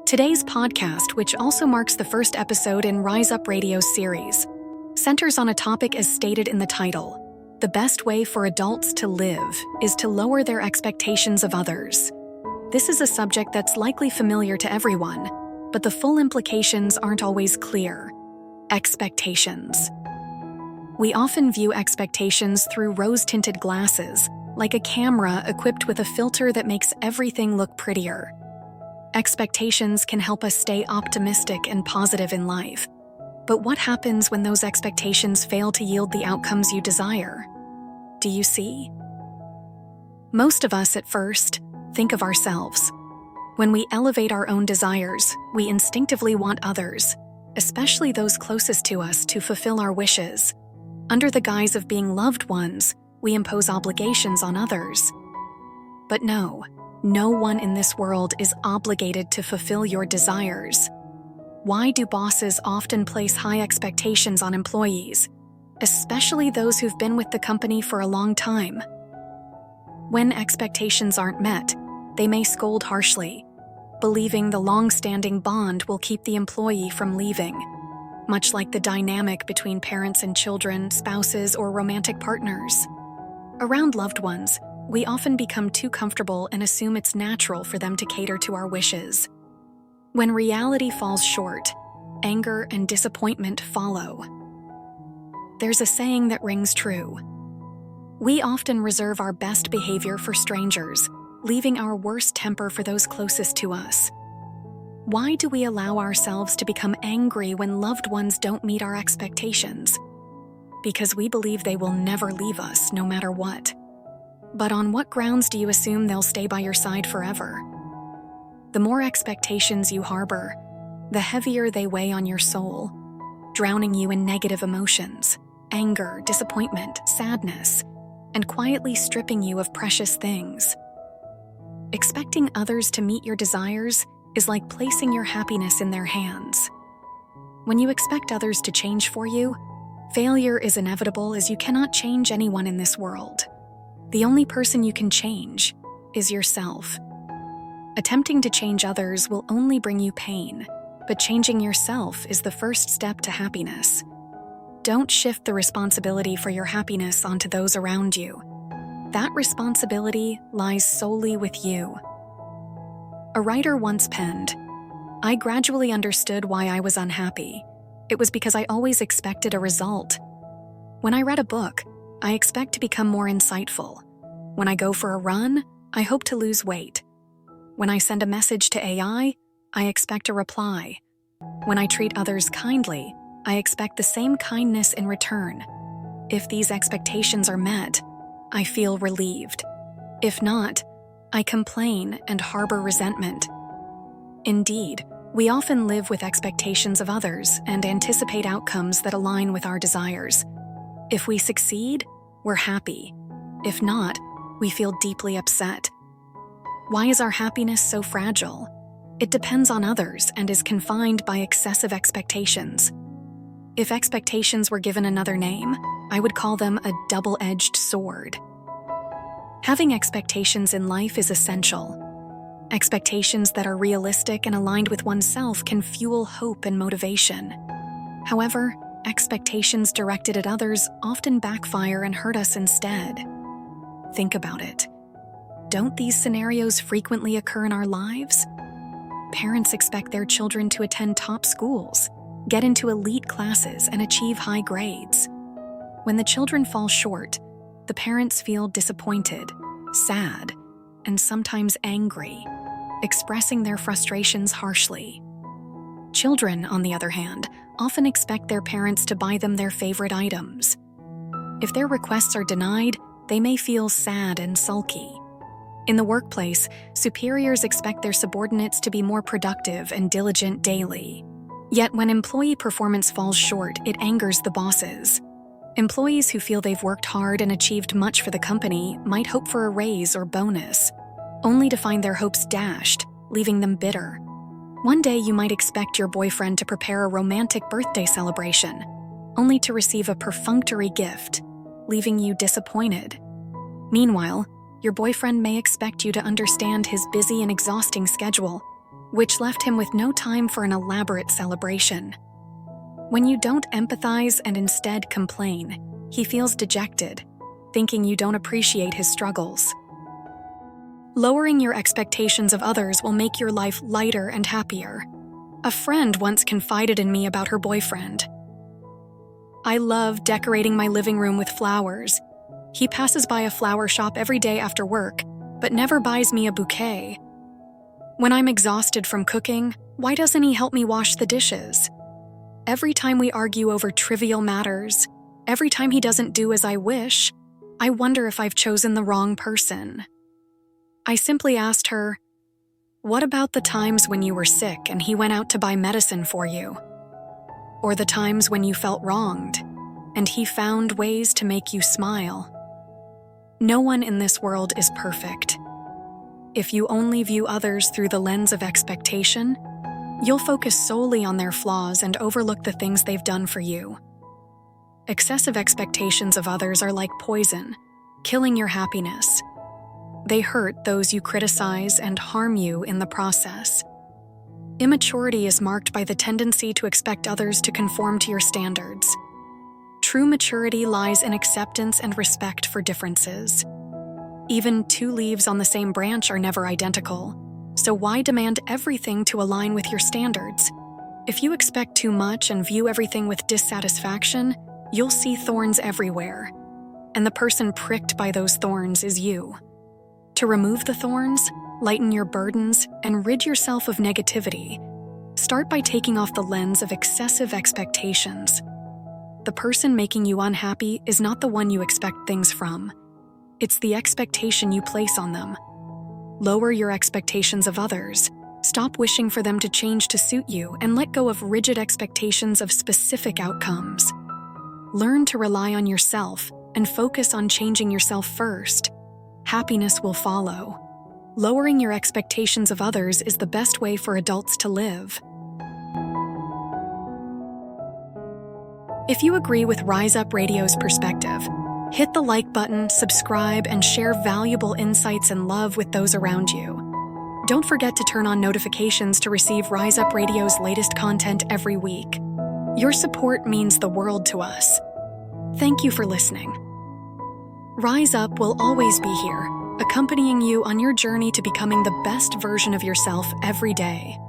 Today's podcast, which also marks the first episode in Rise Up Radio's series, centers on a topic as stated in the title. The best way for adults to live is to lower their expectations of others. This is a subject that's likely familiar to everyone, but the full implications aren't always clear. Expectations. We often view expectations through rose-tinted glasses, like a camera equipped with a filter that makes everything look prettier. Expectations can help us stay optimistic and positive in life. But what happens when those expectations fail to yield the outcomes you desire? Do you see? Most of us, at first, think of ourselves. When we elevate our own desires, we instinctively want others, especially those closest to us, to fulfill our wishes. Under the guise of being loved ones, we impose obligations on others. But no one in this world is obligated to fulfill your desires. Why do bosses often place high expectations on employees, especially those who've been with the company for a long time? When expectations aren't met, they may scold harshly, believing the long-standing bond will keep the employee from leaving, much like the dynamic between parents and children, spouses, or romantic partners. Around loved ones, we often become too comfortable and assume it's natural for them to cater to our wishes. When reality falls short, anger and disappointment follow. There's a saying that rings true. We often reserve our best behavior for strangers, leaving our worst temper for those closest to us. Why do we allow ourselves to become angry when loved ones don't meet our expectations? Because we believe they will never leave us, no matter what. But on what grounds do you assume they'll stay by your side forever? The more expectations you harbor, the heavier they weigh on your soul, drowning you in negative emotions, anger, disappointment, sadness, and quietly stripping you of precious things. Expecting others to meet your desires is like placing your happiness in their hands. When you expect others to change for you, failure is inevitable, as you cannot change anyone in this world. The only person you can change is yourself. Attempting to change others will only bring you pain, but changing yourself is the first step to happiness. Don't shift the responsibility for your happiness onto those around you. That responsibility lies solely with you. A writer once penned, "I gradually understood why I was unhappy. It was because I always expected a result. When I read a book, I expect to become more insightful. When I go for a run, I hope to lose weight. When I send a message to AI, I expect a reply. When I treat others kindly, I expect the same kindness in return. If these expectations are met, I feel relieved. If not, I complain and harbor resentment." Indeed, we often live with expectations of others and anticipate outcomes that align with our desires. If we succeed, we're happy. If not, we feel deeply upset. Why is our happiness so fragile? It depends on others and is confined by excessive expectations. If expectations were given another name, I would call them a double-edged sword. Having expectations in life is essential. Expectations that are realistic and aligned with oneself can fuel hope and motivation. However, expectations directed at others often backfire and hurt us instead. Think about it. Don't these scenarios frequently occur in our lives? Parents expect their children to attend top schools, get into elite classes, and achieve high grades. When the children fall short, the parents feel disappointed, sad, and sometimes angry, expressing their frustrations harshly. Children, on the other hand, often expect their parents to buy them their favorite items. If their requests are denied, they may feel sad and sulky. In the workplace, superiors expect their subordinates to be more productive and diligent daily. Yet when employee performance falls short, it angers the bosses. Employees who feel they've worked hard and achieved much for the company might hope for a raise or bonus, only to find their hopes dashed, leaving them bitter. One day you might expect your boyfriend to prepare a romantic birthday celebration, only to receive a perfunctory gift, leaving you disappointed. Meanwhile, your boyfriend may expect you to understand his busy and exhausting schedule, which left him with no time for an elaborate celebration. When you don't empathize and instead complain, he feels dejected, thinking you don't appreciate his struggles. Lowering your expectations of others will make your life lighter and happier. A friend once confided in me about her boyfriend. "I love decorating my living room with flowers. He passes by a flower shop every day after work, but never buys me a bouquet. When I'm exhausted from cooking, why doesn't he help me wash the dishes? Every time we argue over trivial matters, every time he doesn't do as I wish, I wonder if I've chosen the wrong person." I simply asked her, "What about the times when you were sick and he went out to buy medicine for you? Or the times when you felt wronged and he found ways to make you smile?" No one in this world is perfect. If you only view others through the lens of expectation, you'll focus solely on their flaws and overlook the things they've done for you. Excessive expectations of others are like poison, killing your happiness. They hurt those you criticize and harm you in the process. Immaturity is marked by the tendency to expect others to conform to your standards. True maturity lies in acceptance and respect for differences. Even two leaves on the same branch are never identical, so why demand everything to align with your standards? If you expect too much and view everything with dissatisfaction, you'll see thorns everywhere, and the person pricked by those thorns is you. To remove the thorns, lighten your burdens, and rid yourself of negativity, start by taking off the lens of excessive expectations. The person making you unhappy is not the one you expect things from. It's the expectation you place on them. Lower your expectations of others. Stop wishing for them to change to suit you and let go of rigid expectations of specific outcomes. Learn to rely on yourself and focus on changing yourself first. Happiness will follow. Lowering your expectations of others is the best way for adults to live. If you agree with Rise Up Radio's perspective, hit the like button, subscribe, and share valuable insights and love with those around you. Don't forget to turn on notifications to receive Rise Up Radio's latest content every week. Your support means the world to us. Thank you for listening. Rise Up will always be here, accompanying you on your journey to becoming the best version of yourself every day.